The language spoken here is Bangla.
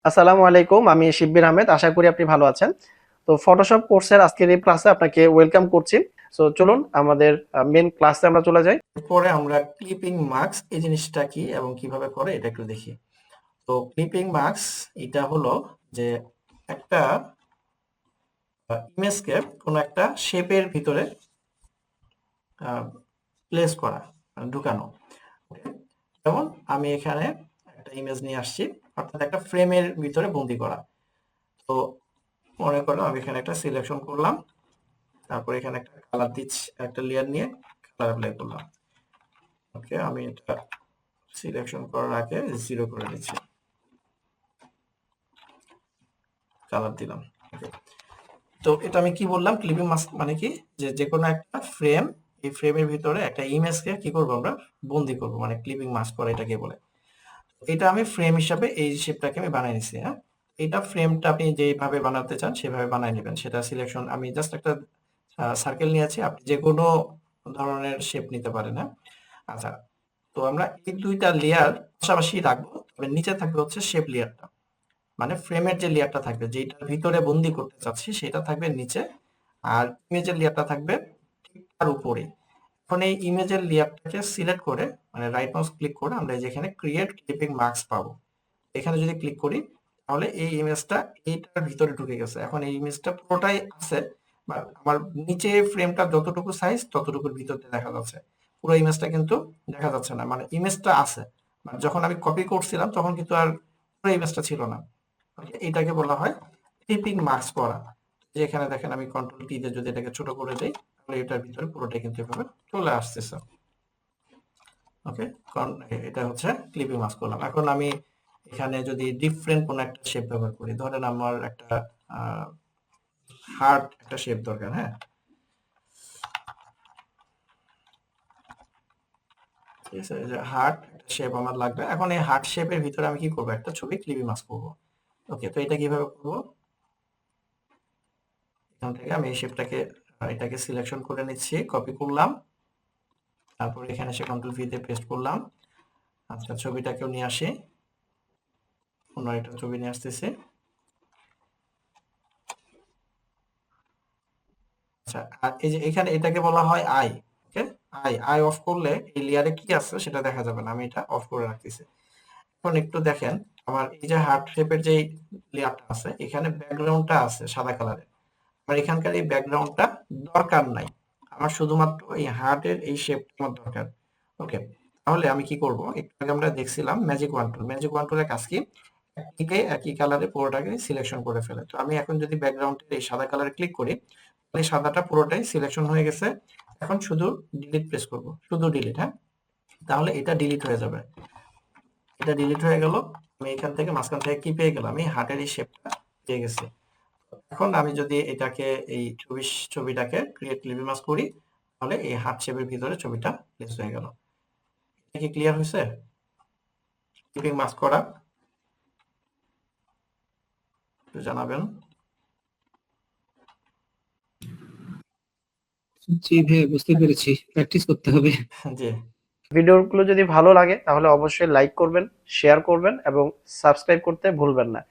আসসালামু আলাইকুম, আমি শিব্বির আহমেদ। আশা করি আপনি ভালো আছেন। তো ফটোশপ কোর্সের আজকের এই ক্লাসে আপনাকে ওয়েলকাম করছি। সো চলুন আমাদের মেইন ক্লাসে আমরা চলে যাই। এরপরে আমরা ক্লিপিং মার্কস এই জিনিসটা কি এবং কিভাবে করে এটা একটু দেখি। তো ক্লিপিং মার্কস এটা হলো যে একটা ইমেজকে কোনো একটা শেপের ভিতরে প্লেস করা, ঢুকানো। যেমন আমি এখানে একটা ইমেজ নিয়ে আসছি, অর্থাৎ একটা ফ্রেমের ভিতরে বন্দি করা। তো মনে করো আমি এখানে একটা সিলেকশন করলাম, তারপর এখানে একটা কালার দিচ্ছি, একটা লেয়ার নিয়ে কালার অ্যাপ্লাই করলাম। ওকে, আমি এটা সিলেকশন করার আগে 0 করে দিচ্ছি, কালার দিলাম। ওকে, তো এটা আমি কি বললাম, ক্লিপিং মাস্ক মানে কি, যে যে কোনো একটা ফ্রেম, এই ফ্রেমের ভিতরে একটা ইমেজকে কি করবো আমরা, বন্দি করব, মানে ক্লিপিং মাস্ক করা এটাকে বলে। এটা আমি ফ্রেম হিসাবে এই শেপটাকে আমি বানিয়ে নিছি। হ্যাঁ, এটা ফ্রেমটা আপনি যেভাবে বানাতে চান সেভাবে বানিয়ে নেবেন। সেটা সিলেকশন, আমি জাস্ট একটা সার্কেল নিয়েছি, আপনি যে কোনো ধরনের শেপ নিতে পারেন। হ্যাঁ, আচ্ছা, তো আমরা এই দুইটা লেয়ার পাশাপাশি রাখবো, তবে নিচে থাকবে হচ্ছে শেপ লেয়ারটা, মানে ফ্রেমের যে লেয়ারটা থাকবে, যেটার ভিতরে বন্দি করতে চাচ্ছি সেটা থাকবে নিচে, আর ইমেজের লেয়ারটা থাকবে ঠিক তার উপরে। এখন এই ইমেজের লেয়ারটাকে সিলেক্ট করে, মানে রাইট মাউস ক্লিক করে আমরা এই যে এখানে ক্রিয়েট ক্লিপিং মার্কস পাবো, এখানে যদি ক্লিক করি তাহলে এই ইমেজটা এইটার ভিতরে ঢুকে গেছে। এখন এই ইমেজটা পুরোটাই আছে, বা আমার নিচে ফ্রেমটা যতটুকু সাইজ ততটুকুর ভিতরে দেখা যাচ্ছে, পুরো ইমেজটা কিন্তু দেখা যাচ্ছে না। মানে ইমেজটা আছে, মানে যখন আমি কপি করছিলাম তখন কিন্তু আর পুরো ইমেজটা ছিল না। এটাকে বলা হয় ক্লিপিং মার্কস করা। যে এখানে দেখেন আমি কন্ট্রোল টি দিয়ে যদি এটাকে ছোট করে দেই, তাহলে এটার ভিতরে পুরোটাই কিন্তু এভাবে চলে আসতেছে। ওকে, কারণ এটা হচ্ছে ক্লিপিং মাস্ক করলাম। এখন আমি এখানে যদি ডিফারেন্ট কোনো একটা শেপ ব্যবহার করি, ধরেন আমার একটা হার্ট একটা শেপ দরকার। হ্যাঁ, ঠিক আছে, যে হার্ট একটা শেপ আমার লাগবে। এখন এই হার্ট শেপের ভিতরে আমি কি করবো, একটা ছবি ক্লিপিং মাস্ক করবো। ওকে, তো এটা কিভাবে করবো, এখান থেকে আমি এই শেপটাকে এটাকে সিলেকশন করে নিচ্ছি, কপি করলাম, তারপর এখানে এসে কন্ট্রোল ভি দিয়ে পেস্ট করলাম। আচ্ছা, ছবিটাকেও নিয়ে আসি, অন্য একটা ছবি নিয়ে আসতেছি। আচ্ছা, আর এই যে এখানে এটাকে বলা হয় আই। ওকে, আই অফ করলে এই লেয়ারে কি আছে সেটা দেখা যাবে না, আমি এটা অফ করে রাখতেছি। এখন একটু দেখেন, আমার এই যে হার্ট শেপের যে লেয়ারটা আছে, এখানে ব্যাকগ্রাউন্ডটা আছে সাদা কালারে। আমার এখানকার এই ব্যাকগ্রাউন্ডটা দরকার নাই, আমার শুধুমাত্র এই হার্টের এই শেপটা আমার দরকার। ওকে, তাহলে আমি কি করব, একটু আগে আমরা দেখছিলাম ম্যাজিক ওয়ান টুল, ম্যাজিক ওয়ান টুলের কাজ কি, একটিকে একই কালারে পুরোটাকে সিলেকশন করে ফেলে। তো আমি এখন যদি ব্যাকগ্রাউন্ডের এই সাদা কালারে ক্লিক করি, তাহলে সাদাটা পুরোটাই সিলেকশন হয়ে গেছে। এখন শুধু ডিলিট প্রেস করব, শুধু ডিলিট। হ্যাঁ, তাহলে এটা ডিলিট হয়ে যাবে, এটা ডিলিট হয়ে গেল। আমি এখান থেকে মাঝখান থেকে কি পেয়ে গেলাম, আমি হার্টের এই শেপটা পেয়ে গেছি। এখন আমি যদি এটাকে এই ছবিটাকে ক্রিয়েট লিভি মাস্ক করি, তাহলে এই হার্ট শেপের ভিতরে ছবিটা প্লেস হয়ে গেল। এটা কি ক্লিয়ার হয়েছে ক্লিপিং মাস্ক করা? একটু জানাবেন। জি ভাইয়া, বুঝতে পেরেছি। প্র্যাকটিস করতে হবে। জি, ভিডিওগুলো যদি ভালো লাগে তাহলে অবশ্যই লাইক করবেন, শেয়ার করবেন এবং সাবস্ক্রাইব করতে ভুলবেন না।